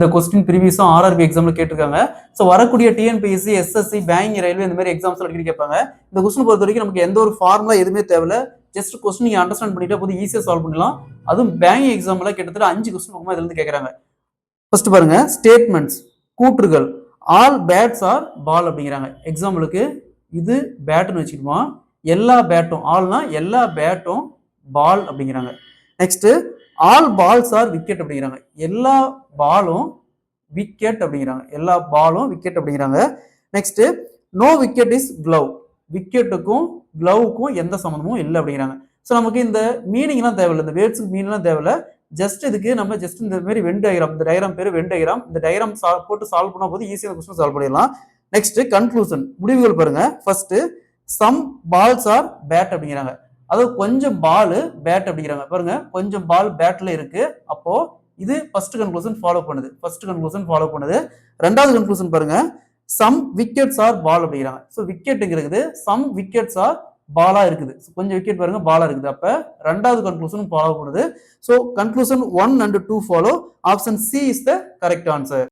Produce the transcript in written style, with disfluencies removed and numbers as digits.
இந்த question ப்ரீவியஸும் RRB எக்ஸாம்ல கேட்டிருக்காங்க. ஸோ வரக்கூடிய டிஎன்பிஎஸ்சி, எஸ்எஸ்சி, பேங்கிங், ரயில்வே இந்த மாதிரி எக்ஸாம்ஸ்ல அடிக்கடி கேட்பாங்க. இந்த கொஸ்டின் பொறுத்த வரைக்கும் நமக்கு எந்த ஒரு ஃபார்முலா எதுவுமே தேவையில்ல. ஜஸ்ட் கொஸ்டின் நீங்க அண்டர்ஸ்டாண்ட் பண்ணிட்டா போதும், ஈஸியா சால்வ் பண்ணலாம். அதுவும் பேங்கிங் எக்ஸாம்ல கிட்டத்தட்ட 5 கொஸ்டின் பக்கமா இதுல இருந்து கேட்கறாங்க. ஃபர்ஸ்ட் பாருங்க, statements, கூற்றுகள். All bats R ball அப்படிங்கிறாங்க. எக்ஸாம்பிளுக்கு இது பேட்னு வச்சுக்கிடுமா, எல்லா பேட்டும், ஆல்னா எல்லா பேட்டும் பால் அப்படிங்கிறாங்க. Next all balls are wicket அப்படிங்கிறாங்க. எல்லா பாலும் விக்கெட் அப்படிங்கிறாங்க. எல்லா பாலும் விக்கெட் அப்படிங்கிறாங்க. Next no wicket is glove. விக்கெட்டுக்கும் க்ளவுக்கும் எந்த சம்மந்தமும் இல்லை அப்படிங்கிறாங்க. ஸோ நமக்கு இந்த மீனிங்லாம் தேவையில்லை, இந்த வேர்ட்ஸுக்கு மீனிங்லாம் தேவையில்லை. ஜஸ்ட் இதுக்கு நம்ம ஜஸ்ட் இந்த மாதிரி வென் டயக்ராம், இந்த டயக்ராம் பேர் வென் டயக்ராம், இந்த டயக்ராம் போட்டு சால்வ் பண்ணா போது ஈஸியாக கொஸ்டின் சால்வ் பண்ணிடலாம். நெக்ஸ்ட் கன்க்ளூஷன், முடிவுகள் பாருங்க. First some balls are bad அப்படிங்கிறாங்க. அதாவது கொஞ்சம் பால் பேட் அப்படிங்கிறாங்க. பாருங்க, கொஞ்சம் பால் பேட்ல இருக்கு. அப்போ இது ஃபர்ஸ்ட் கன்க்ளூஷன் ஃபாலோ பண்ணுது. ரெண்டாவது கன்க்ளூஷன் பாருங்க, சம் விக்கெட்ஸ் ஆர் பால் அப்படிங்கிறாங்க. ஸோ விக்கெட்டுங்கிறது சம் விக்கெட்ஸ் ஆர் பாலா இருக்குது. கொஞ்சம் விக்கெட் பாருங்க பாலா இருக்குது. அப்ப ரெண்டாவது கன்க்ளூஷன் ஃபாலோ பண்ணுது. So conclusion 1 and 2 follow. Option C is the correct answer.